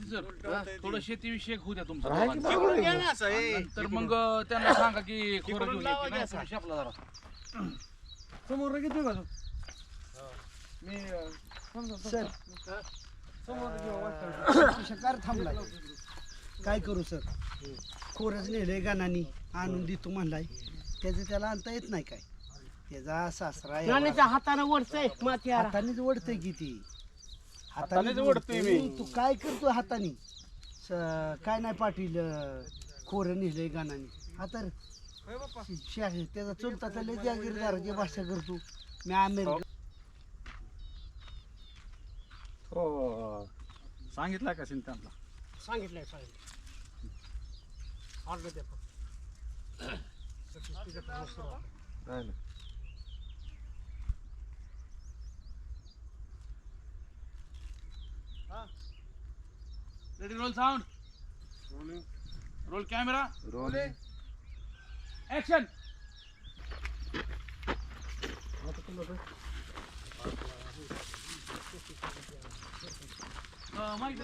Sir थोडं शेतीविषयक होऊ द्या तुमचं तर तर मग त्यांना सांगा की खोरं घेऊन ये, की नाही तुम्ही शेपला जरा समोर घेतोय का तू मी सर समोर शिकार थांबलाय काय करू सर खोरच नेलंय गानानी आणून देतो म्हणलाय त्याचं त्याला आणता येत नाही काय त्याचा सासरा नानीच्या हाताने वडतंय माती हातानेच ओढतंय की ती हातानेच ओढतोय मी. तू काय करतो हाताने काय नाही पाटील खोरं नेलंय गानानी आता त्याचा चुलता त्याला जागीरदाराची भाषा करतो मी अमेरिका हो सांगितलं का त्यांना सांगितलंय ऑर्डर द्या ready roll sound roll camera roll action माहिती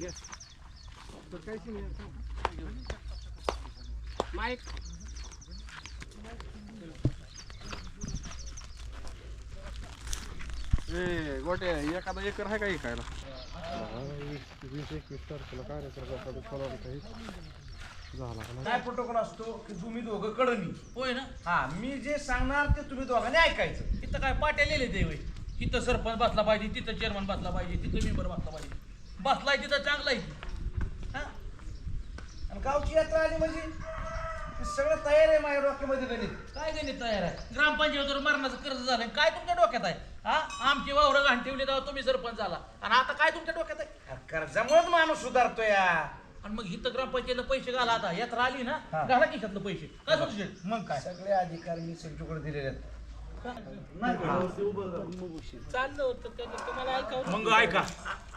येस तर काहीच माईक ए गोटे एखादा एकर आहे का इकायला 20-21 तारखेला कार्यक्रम झाला काय प्रोटोकॉल असतो की तुम्ही दोघं कडनी होय ना हा मी जे सांगणार ते तुम्ही दोघांनी ऐकायचं. इथं काय पाट्या लिहिले ते होय इथं सरपंच बसला पाहिजे तिथं चेअरमन बसला पाहिजे तिथं मेंबर बसला पाहिजे बसलाय तिथं चांगला आहे हा आणि गावची यात्रा आली म्हणजे हे सगळं तयार आहे माझ्या डोक्यामध्ये गणित. काय गणित तयार आहे ग्रामपंचायतीवर मरणाचं कर्ज झालंय काय तुमच्या डोक्यात आहे हा आमची वावरं घाण ठेवली तेव्हा तुम्ही सरपंच झाला आणि आता काय तुमच्या डोक्यात आहे कर्जामुळेच माणूस सुधारतो या. आणि मग इथं ग्रामपंचायतीला पैसे घाला आता यात्रा आली ना हा. घाला खिशातलं पैसे काय सोडशील मग काय सगळे अधिकार मी संजूकडे दिलेले आहेत. चाललं होतं त्याचं तुम्हाला ऐकावं मग ऐका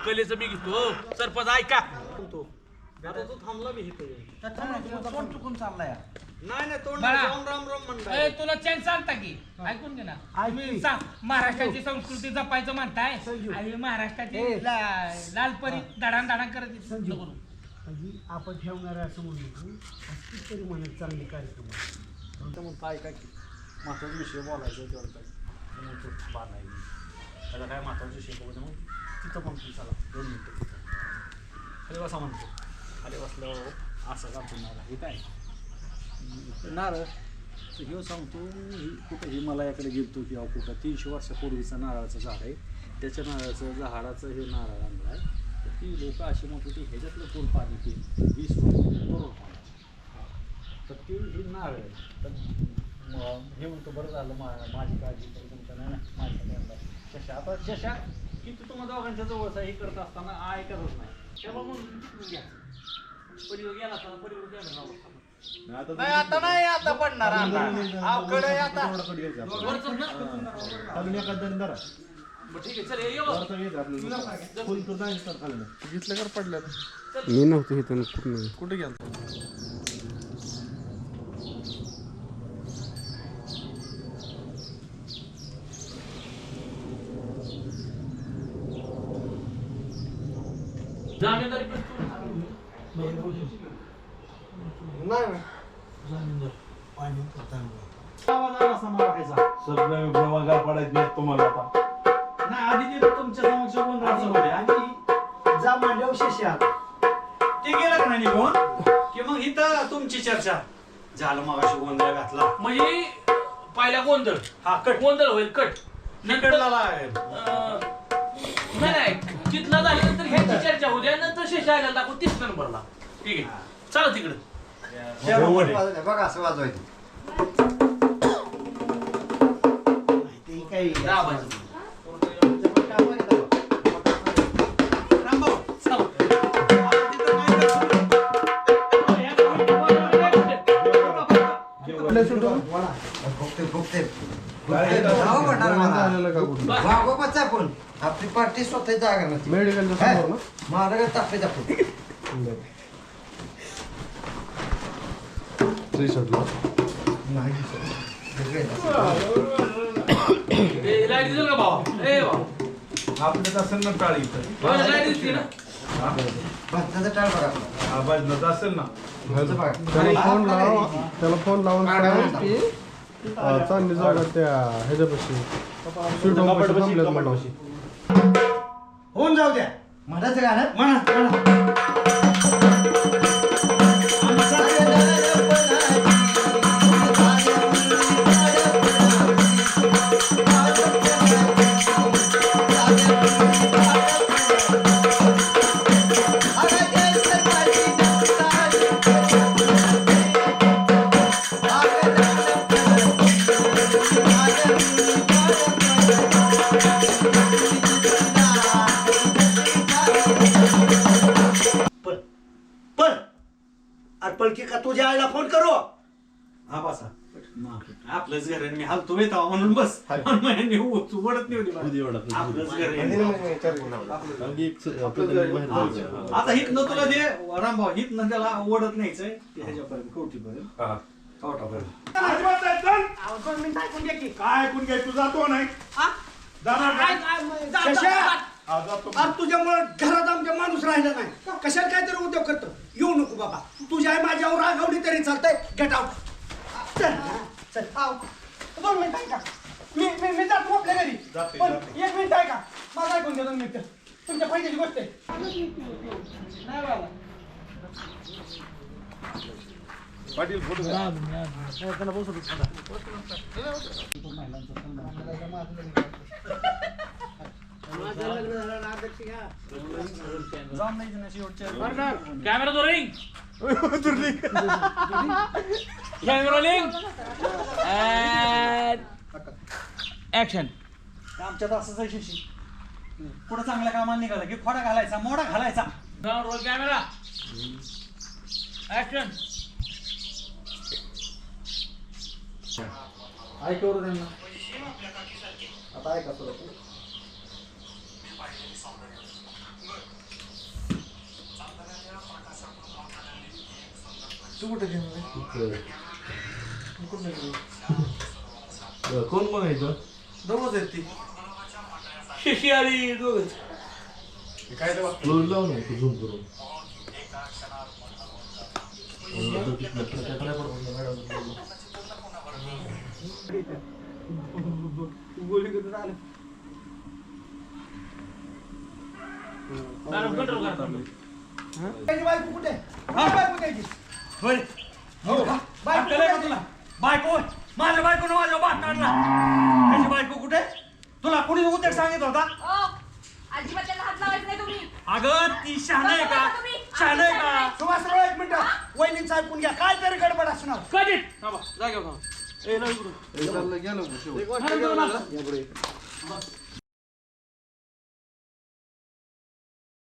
कलेचं मी घेतो सरपंच ऐका आता तो थांबला मी इथे तोंड चुकून चाललाय. नाही तोंड बाळा. राम राम राम म्हणताय ए, तुला चॅन सांगता की ऐकून घे ना तुम्ही सांग महाराष्ट्राची संस्कृती जपायचं म्हणताय आणि महाराष्ट्राची लालपरी दडाण दडाण करत येते. संजू. करून. म्हणजे आपण ठेवणार असं म्हणून कितीतरी म्हणत चांगले कार्यक्रम आहेत. मग काय काय महत्वाचा विषय बोलायचा तेवढं काय बांधायची त्याला काय महत्वाचा विषय बघू मग तिथं म्हणतो चला 2 मिनिटं खाली बसा म्हणतो खाली बसल्यावर असं का पुन्हा हे काय नारळ तर हे सांगतो कुठं हिमालयाकडे गेलतो किंवा कुठं 300 वर्षापूर्वीचं नारळाचं झाड आहे त्याच्या नारळाचं झाडाचं हे नारळ आणलं आहे तर ती लोक अशी म्हणत होती ह्याच्यातलं कोण पाणी ते 20 वर्ष तर ती ही नारळ आहे तर हे म्हणतो बरं झालं माझी काळजी तर तुमच्या नाही ना माझ्या शशा आता शशा किती तुम्हाला दोघांच्या जवळचा हे करत असताना ऐकतच नाही तेव्हा मग घ्या परिवार गेला असताना परिवार गेला नव्हता नाही आता नाही आता पडणार आता अवघड आहे आता. वरचं ना अजून एका दंडारा बरं ठीक आहे चल ये बा. फुल तो नाही सर खाल्लं घेतलं कर पडल्यात मी नव्हतो इथं कुठं कुठे गेलं जामीनदारी पण सगळं व्यवहार पडायचे नाहीत तुम्हाला आता नाही आधी ते तुमच्या समक्ष कोण राहत होते आणि जा मांडव शेषा ते गेलं का नाही निघून की मग इथं तुमची चर्चा झालं मग अशी गोंधळ घातला म्हणजे पहिला गोंधळ हा कट गोंधळ होईल कट निकडला नाही नाही तिथला झाल्यानंतर ह्याची चर्चा होऊ द्या नंतर शेषायला दाखवू 30 नंबरला ठीक आहे चला तिकडे बघा असं वाजवायचं. ते काही दाबायचं. आपली पार्टी स्वतः जागा नसते मेडिकलच्या समोर ना महाराज तापे दाखवतो लाईट दिसेल का भावा ए भाऊ आपल्या तसं ना टाळी इथं लाईट दिसते ना भाताचा टाळ बघा आपला. हा भजनाचं असेल ना भाताचं बघा. त्याला फोन लावून सांग की चांदणी जागा त्या ह्याच्यापाशी स्वीट होमपाशी थांबल्यात म्हणून. होऊन जाऊ द्या म्हणायचं गाणं म्हणा पण अरे पलकी का तुझ्या आईला फोन करू हा बसा आपलंच घर आहे मी हालतो येतो म्हणून बस उडत नाही आपलंच घर आहे आता हित न तुला दे रामभाऊ हित न त्याला ओढत नाहीच ह्याच्यापर्यंत कवटीपर्यंत कवटापर्यंत काय ऐकून घ्याय तू जातो नाही अरे तुझ्यामुळे घरात आमच्या माणूस राहिला नाही कशाला काहीतरी उद्योग करतो येऊ नको बाबा तुझ्या आई माझ्यावर रागवली तरी चालतंय गेट आउट चल आव 2 मिनिट आहे का मी जातो आपल्या घरी पण 1 मिनिट आहे का मला ऐकून घ्या 2 मिनिट तुमच्या फायद्याची गोष्ट आहे नाही बाबा पाटील फोटो घ्या. जाऊन नाही देण्याची शेवटच्या कॅमेरा तो रिंग कॅमेरा रोलिंग ऍक्शन आमच्यात असंच आहे शिशी पुढे चांगल्या कामाला निघाला की खोडा घालायचा मोडा घालायचा रोल कॅमेरा ऍक्शन ऐकवर त्यांना आता ऐका तुला तू कुठे घेऊन कोण म्हणायचं दोघच आहेत ती शिशी आली दोघच काय ते क्लोज लाव ना तू झूम करून कंट्रोल करतो त्याची बायको कुठे बायको द्यायची होय हो का बायको का तुला बायको माझ्या बायकोनं माझ्या बात काढला त्याची बायको कुठे तुला कुणी उद्योग सांगितलं होता अजिबात त्याला हात लावायचा नाही तुम्ही. अगं ती शहाण आहे का शहाण आहे का सुभाषराव 1 मिनिट वहिनींचं ऐकून घ्या काय तरी गडबड असणार कधी चाललं गेलं शेवट.